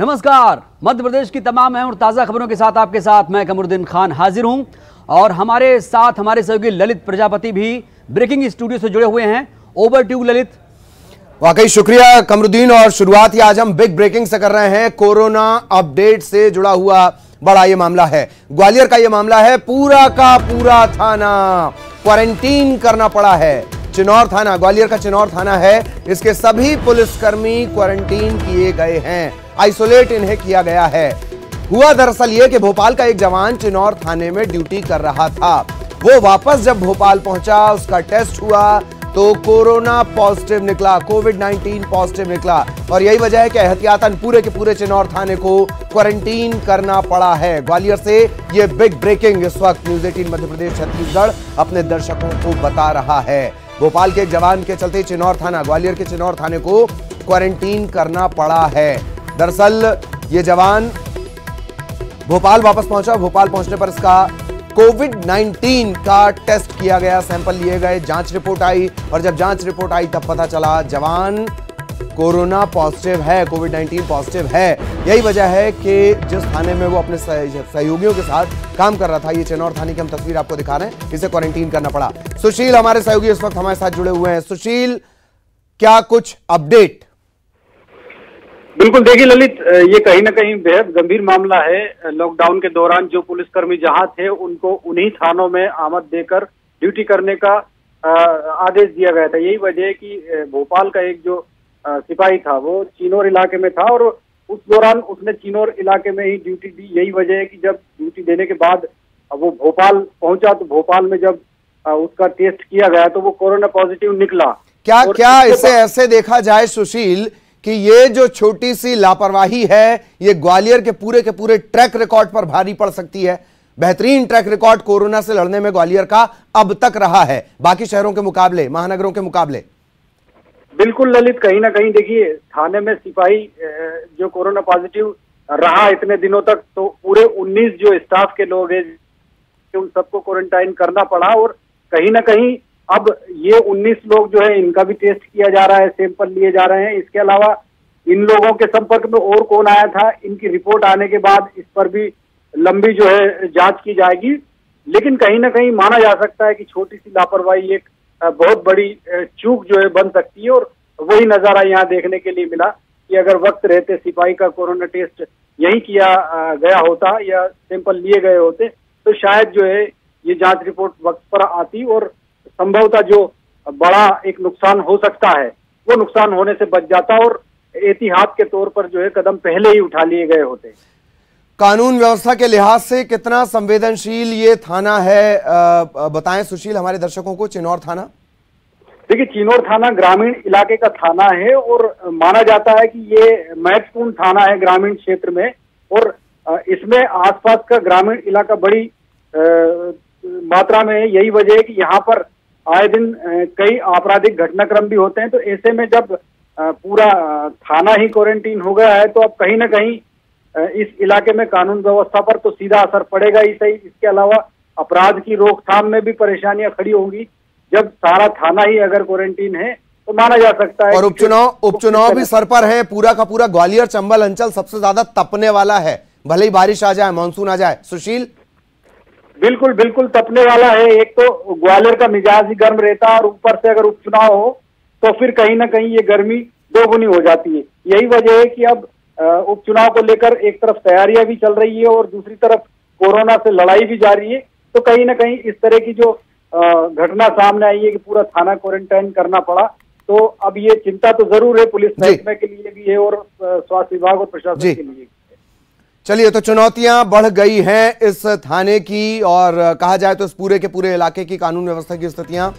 नमस्कार। मध्य प्रदेश की तमाम अहम और ताज़ा खबरों के साथ आपके साथ मैं कमरुद्दीन खान हाजिर हूं और हमारे साथ हमारे सहयोगी ललित प्रजापति भी ब्रेकिंग स्टूडियो से जुड़े हुए हैं। Over to Lalit. वाकई शुक्रिया कमरुद्दीन। और शुरुआत ही आज हम बिग ब्रेकिंग से कर रहे हैं। कोरोना अपडेट से जुड़ा हुआ बड़ा ये मामला है, ग्वालियर का ये मामला है। पूरा का पूरा थाना क्वारंटीन करना पड़ा है। चिनौर थाना, ग्वालियर का चिनौर थाना है, इसके सभी पुलिसकर्मी क्वारंटीन किए गए हैं, आइसोलेट इन्हें किया गया है। हुआ दरअसल ये कि भोपाल का एक जवान चिनौर थाने में ड्यूटी कर रहा था। वो वापस जब भोपाल पहुंचा, उसका टेस्ट हुआ तो कोरोना पॉजिटिव निकला, कोविड-19 पॉजिटिव निकला। और यही वजह है कि एहतियातन पूरे के पूरे चिनौर थाने को क्वारंटीन करना पड़ा है। ग्वालियर से ये बिग ब्रेकिंग इस वक्त न्यूज़ 18 मध्य प्रदेश छत्तीसगढ़ अपने दर्शकों को बता रहा है। भोपाल के एक जवान के चलते चिनौर थाना, ग्वालियर के चिनौर थाने को क्वारंटीन करना पड़ा है। दरअसल ये जवान भोपाल वापस पहुंचा। भोपाल पहुंचने पर इसका कोविड-19 का टेस्ट किया गया, सैंपल लिए गए, जांच रिपोर्ट आई और जब जांच रिपोर्ट आई तब पता चला जवान कोरोना पॉजिटिव है, कोविड-19 पॉजिटिव है। यही वजह है कि जिस थाने में वो अपने सहयोगियों के साथ काम कर रहा था, ये चिनौर थाने की हम तस्वीर आपको दिखा रहे हैं, इसे क्वारंटीन करना पड़ा। सुशील हमारे सहयोगी इस वक्त हमारे साथ जुड़े हुए हैं। सुशील, क्या कुछ अपडेट? बिल्कुल, देखिए ललित, ये कहीं ना कहीं बेहद गंभीर मामला है। लॉकडाउन के दौरान जो पुलिसकर्मी जहां थे उनको उन्हीं थानों में आमद देकर ड्यूटी करने का आदेश दिया गया था। यही वजह है कि भोपाल का एक जो सिपाही था वो चिनौर इलाके में था और उस दौरान उसने चिनौर इलाके में ही ड्यूटी दी। यही वजह है कि जब ड्यूटी देने के बाद वो भोपाल पहुंचा तो भोपाल में जब उसका टेस्ट किया गया तो वो कोरोना पॉजिटिव निकला। क्या इसे ऐसे देखा जाए सुशील कि ये जो छोटी सी लापरवाही है ये ग्वालियर के पूरे ट्रैक रिकॉर्ड पर भारी पड़ सकती है? बेहतरीन ट्रैक रिकॉर्ड कोरोना से लड़ने में ग्वालियर का अब तक रहा है बाकी शहरों के मुकाबले, महानगरों के मुकाबले। बिल्कुल ललित, कहीं ना कहीं देखिए थाने में सिपाही जो कोरोना पॉजिटिव रहा इतने दिनों तक, तो पूरे 19 जो स्टाफ के लोग हैं उन सबको क्वारंटाइन करना पड़ा और कहीं ना कहीं अब ये 19 लोग जो है इनका भी टेस्ट किया जा रहा है, सैंपल लिए जा रहे हैं। इसके अलावा इन लोगों के संपर्क में और कौन आया था, इनकी रिपोर्ट आने के बाद इस पर भी लंबी जो है जांच की जाएगी। लेकिन कहीं ना कहीं माना जा सकता है कि छोटी सी लापरवाही एक बहुत बड़ी चूक जो है बन सकती है और वही नजारा यहाँ देखने के लिए मिला कि अगर वक्त रहते सिपाही का कोरोना टेस्ट यही किया गया होता या सैंपल लिए गए होते तो शायद जो है ये जांच रिपोर्ट वक्त पर आती और संभवतः जो बड़ा एक नुकसान हो सकता है वो नुकसान होने से बच जाता और एहतियात के तौर पर जो है कदम पहले ही उठा लिए गए होते। कानून व्यवस्था के लिहाज से कितना संवेदनशील ये थाना है, बताएं सुशील हमारे दर्शकों को। चिनौर थाना, देखिए चिनौर थाना ग्रामीण इलाके का थाना है और माना जाता है कि ये महत्वपूर्ण थाना है ग्रामीण क्षेत्र में और इसमें आसपास का ग्रामीण इलाका बड़ी मात्रा में है। यही वजह है कि यहाँ पर आए दिन कई आपराधिक घटनाक्रम भी होते हैं। तो ऐसे में जब पूरा थाना ही क्वारंटीन हो गया है तो अब कहीं ना कहीं इस इलाके में कानून व्यवस्था पर तो सीधा असर पड़ेगा ही सही, इसके अलावा अपराध की रोकथाम में भी परेशानियां खड़ी होंगी। जब सारा थाना ही अगर क्वारंटीन है तो माना जा सकता है। और उपचुनाव भी सर पर है। पूरा का पूरा ग्वालियर चंबल अंचल सबसे ज्यादा तपने वाला है, भले ही बारिश आ जाए, मानसून आ जाए। सुशील, बिल्कुल बिल्कुल तपने वाला है। एक तो ग्वालियर का मिजाज ही गर्म रहता है और ऊपर से अगर उपचुनाव हो तो फिर कहीं ना कहीं ये गर्मी दोगुनी हो जाती है। यही वजह है कि अब उपचुनाव को लेकर एक तरफ तैयारियां भी चल रही है और दूसरी तरफ कोरोना से लड़ाई भी जारी है। तो कहीं ना कहीं इस तरह की जो घटना सामने आई है कि पूरा थाना क्वारंटाइन करना पड़ा, तो अब ये चिंता तो जरूर है पुलिस महकमे के लिए भी है और स्वास्थ्य विभाग और प्रशासन के लिए। चलिए, तो चुनौतियां बढ़ गई हैं इस थाने की और कहा जाए तो इस पूरे के पूरे इलाके की कानून व्यवस्था की स्थितियां